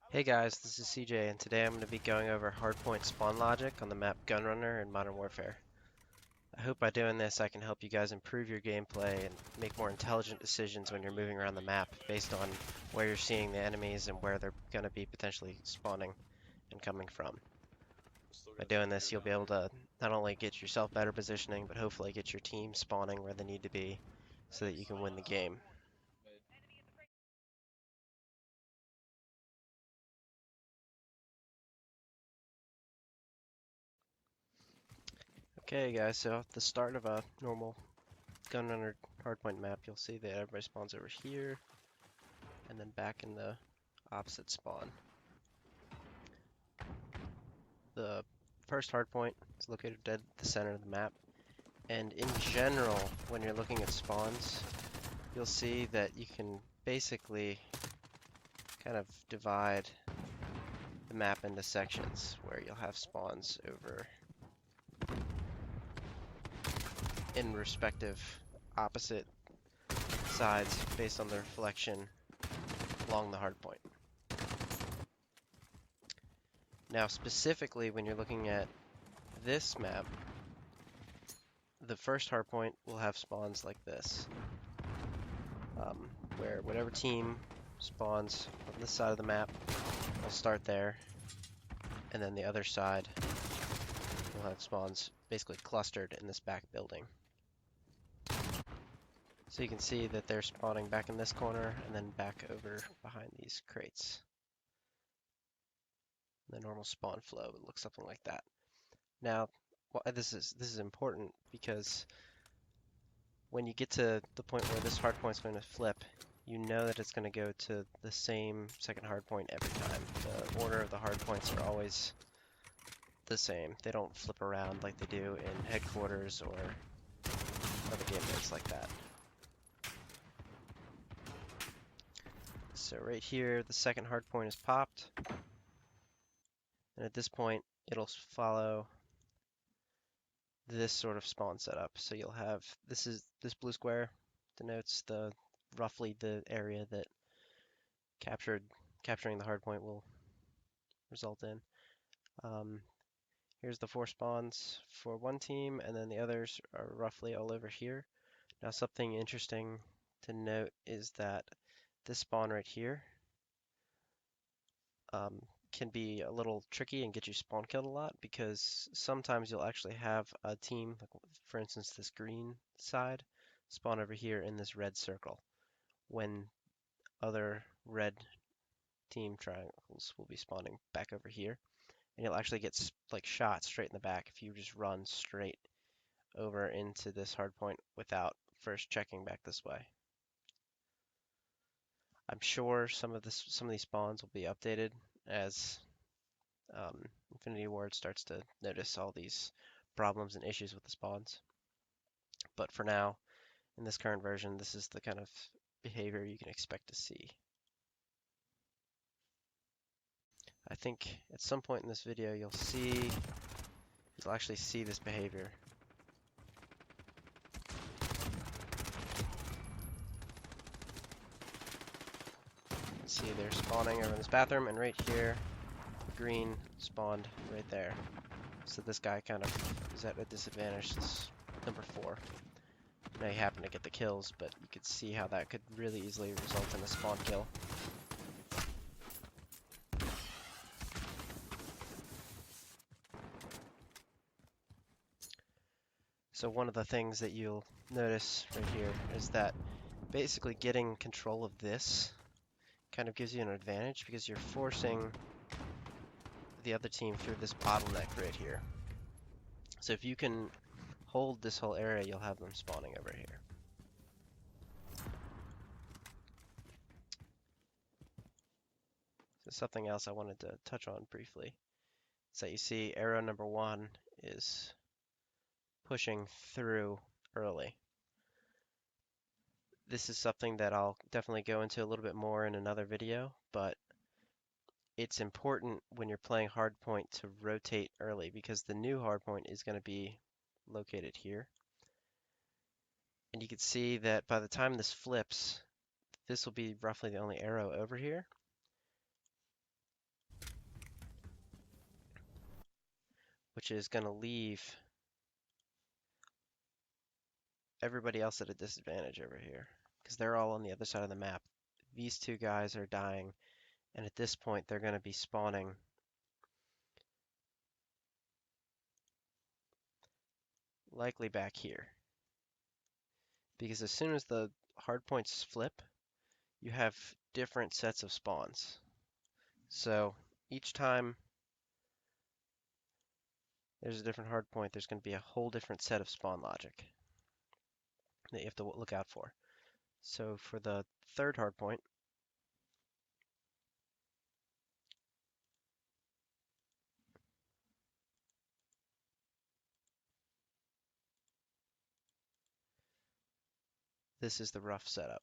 Hey guys, this is CJ, and today I'm going to be going over hardpoint spawn logic on the map Gun Runner in Modern Warfare. I hope by doing this I can help you guys improve your gameplay and make more intelligent decisions when you're moving around the map based on where you're seeing the enemies and where they're going to be potentially spawning and coming from. By doing this, you'll be able to not only get yourself better positioning, but hopefully get your team spawning where they need to be so that you can win the game. Okay guys, so at the start of a normal Gun Runner Hardpoint map, you'll see that everybody spawns over here, and then back in the opposite spawn. The first hardpoint is located dead at the center of the map, and in general, when you're looking at spawns, you'll see that you can basically kind of divide the map into sections where you'll have spawns over in respective opposite sides based on the reflection along the hardpoint. Now, specifically, when you're looking at this map, the first hardpoint will have spawns like this, where whatever team spawns on this side of the map will start there, and then the other side will have spawns basically clustered in this back building. So you can see that they're spawning back in this corner and then back over behind these crates. The normal spawn flow would look something like that. Now, this is important because when you get to the point where this hardpoint's going to flip, you know that it's going to go to the same second hardpoint every time. The order of the hardpoints are always the same. They don't flip around like they do in headquarters or other game modes like that. So right here, the second hardpoint is popped, and at this point, it'll follow this sort of spawn setup. So you'll have this blue square denotes roughly the area that capturing the hardpoint will result in. Here's the 4 spawns for one team, and then the others are roughly all over here. Now, something interesting to note is that this spawn right here can be a little tricky and get you spawn killed a lot, because sometimes you'll actually have a team, like for instance this green side, spawn over here in this red circle, when other red team triangles will be spawning back over here, and you'll actually get like shot straight in the back if you just run straight over into this hardpoint without first checking back this way. I'm sure some of these spawns will be updated as Infinity Ward starts to notice all these problems and issues with the spawns. But for now, in this current version, this is the kind of behavior you can expect to see. I think at some point in this video you'll actually see this behavior. See, they're spawning over in this bathroom, and right here, green spawned right there. So this guy kind of is at a disadvantage. This number 4. Now he happened to get the kills, but you could see how that could really easily result in a spawn kill. So one of the things that you'll notice right here is that basically getting control of this kind of gives you an advantage, because you're forcing the other team through this bottleneck right here. So if you can hold this whole area, you'll have them spawning over here. So something else I wanted to touch on briefly is that you see arrow number 1 is pushing through early. This is something that I'll definitely go into a little bit more in another video, but it's important when you're playing hardpoint to rotate early, because the new hardpoint is going to be located here. And you can see that by the time this flips, this will be roughly the only arrow over here. which is going to leave everybody else at a disadvantage over here, because they're all on the other side of the map. These two guys are dying, and at this point they're going to be spawning likely back here. Because as soon as the hardpoints flip, you have different sets of spawns. So each time there's a different hardpoint, there's going to be a whole different set of spawn logic that you have to look out for. So for the third hardpoint, this is the rough setup.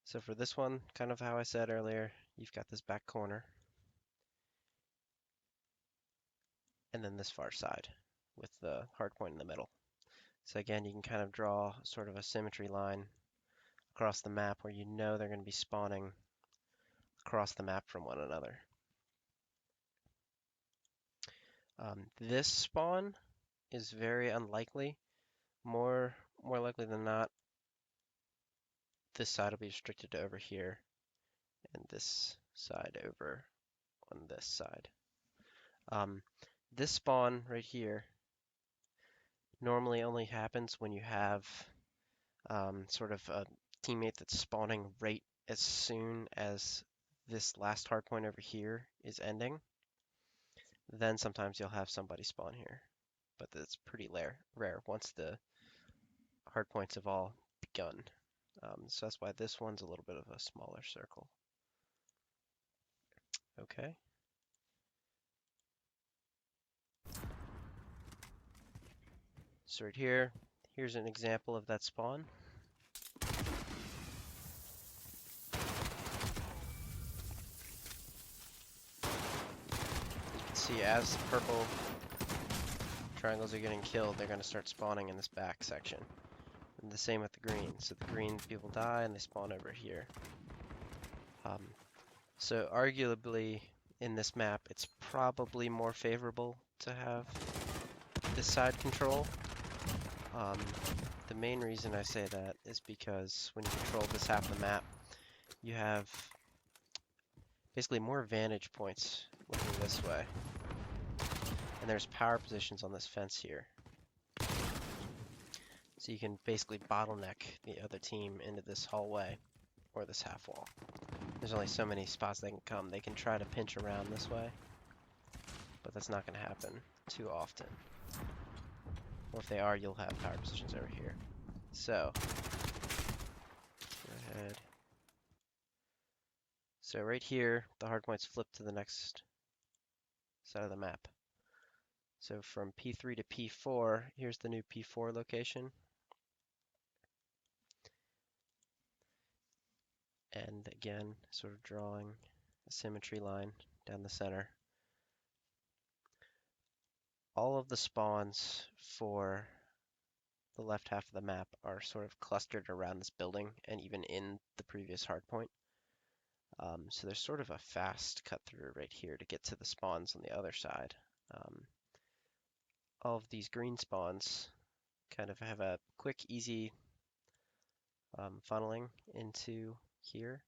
So for this one, kind of how I said earlier, you've got this back corner, and then this far side with the hardpoint in the middle. So again, you can kind of draw sort of a symmetry line across the map where you know they're going to be spawning across the map from one another. This spawn is very unlikely. More likely than not, this side will be restricted to over here, and this side over on this side. This spawn right here normally only happens when you have sort of a teammate that's spawning right as soon as this last hardpoint over here is ending. Then sometimes you'll have somebody spawn here, but that's pretty rare once the hardpoints have all begun. So that's why this one's a little bit of a smaller circle. Okay. So right here, here's an example of that spawn. You can see as the purple triangles are getting killed, they're going to start spawning in this back section. And the same with the green. So the green people die and they spawn over here. So arguably in this map, it's probably more favorable to have this side control. The main reason I say that is because when you control this half of the map, you have basically more vantage points looking this way. And there's power positions on this fence here. So you can basically bottleneck the other team into this hallway or this half wall. There's only so many spots they can come. They can try to pinch around this way, but that's not going to happen too often. Or if they are, you'll have power positions over here. So, go ahead. So right here, the hardpoints flip to the next side of the map. So from P3 to P4, here's the new P4 location. And again, sort of drawing a symmetry line down the center. All of the spawns for the left half of the map are sort of clustered around this building and even in the previous hardpoint. So there's sort of a fast cut through right here to get to the spawns on the other side. All of these green spawns kind of have a quick, easy funneling into here.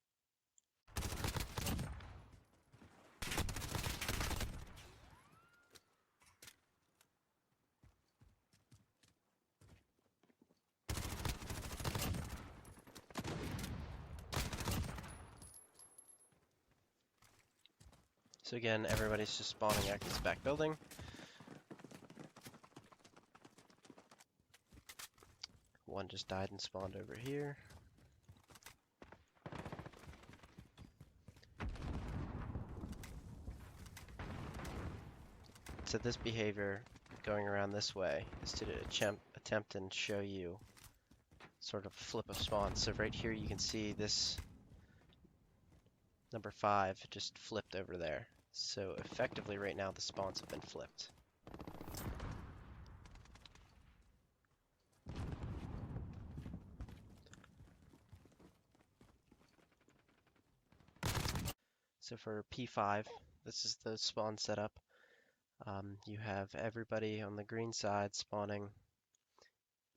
So again, everybody's just spawning at this back building. One just died and spawned over here. So this behavior going around this way is to attempt and show you sort of a flip of spawns. So right here you can see this number 5 just flipped over there. So effectively right now the spawns have been flipped. So for P5, this is the spawn setup. You have everybody on the green side spawning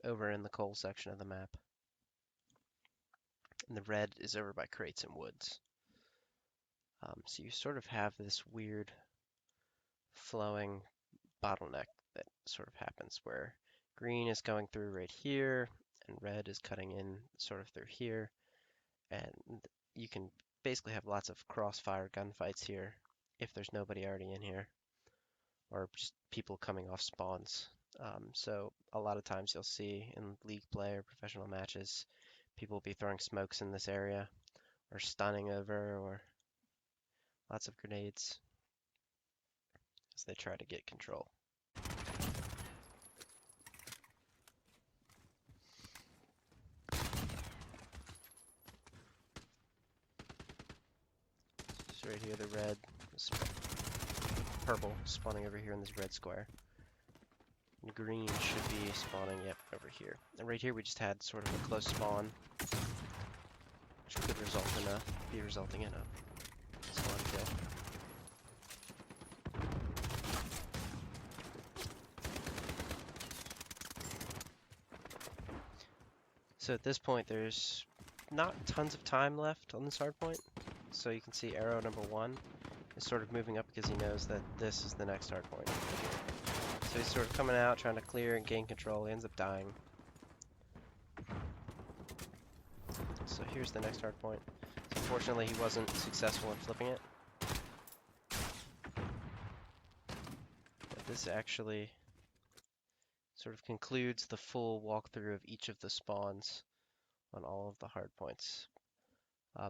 over in the coal section of the map. And the red is over by crates and woods. So you sort of have this weird flowing bottleneck that sort of happens where green is going through right here and red is cutting in sort of through here, and you can basically have lots of crossfire gunfights here if there's nobody already in here or just people coming off spawns. So a lot of times you'll see in league play or professional matches people will be throwing smokes in this area or stunning over or lots of grenades as they try to get control. So right here, the red, this purple spawning over here in this red square. And green should be spawning, yep, over here. And right here we just had sort of a close spawn, which could be resulting in a spawn kill. So at this point, there's not tons of time left on this hardpoint. So you can see arrow number 1 is sort of moving up because he knows that this is the next hardpoint. So he's sort of coming out, trying to clear and gain control. He ends up dying. So here's the next hardpoint. So unfortunately, he wasn't successful in flipping it. But this actually sort of concludes the full walkthrough of each of the spawns on all of the hardpoints.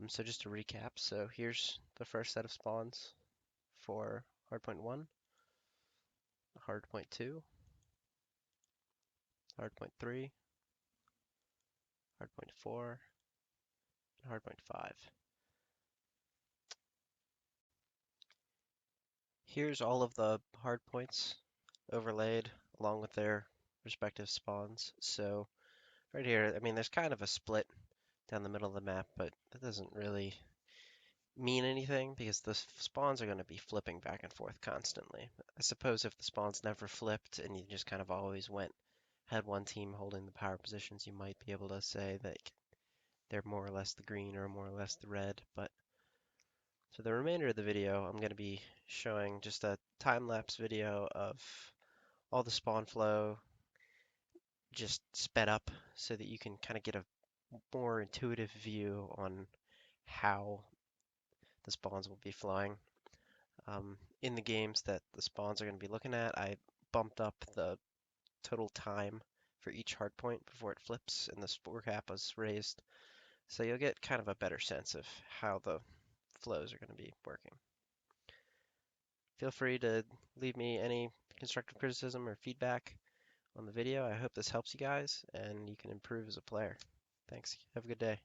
So just to recap, so here's the first set of spawns for hardpoint 1, hardpoint 2, hardpoint 3, hardpoint 4, and hardpoint 5. Here's all of the hardpoints overlaid along with their respective spawns. So right here, I mean, there's kind of a split down the middle of the map, but that doesn't really mean anything because the spawns are going to be flipping back and forth constantly. I suppose if the spawns never flipped and you just kind of always had one team holding the power positions, you might be able to say that they're more or less the green or more or less the red. But for the remainder of the video, I'm going to be showing just a time-lapse video of all the spawn flow just sped up so that you can kind of get a more intuitive view on how the spawns will be flowing. In the games that the spawns are going to be looking at, I bumped up the total time for each hardpoint before it flips, and the score cap was raised. So you'll get kind of a better sense of how the flows are going to be working. Feel free to leave me any constructive criticism or feedback on the video. I hope this helps you guys and you can improve as a player. Thanks. Have a good day.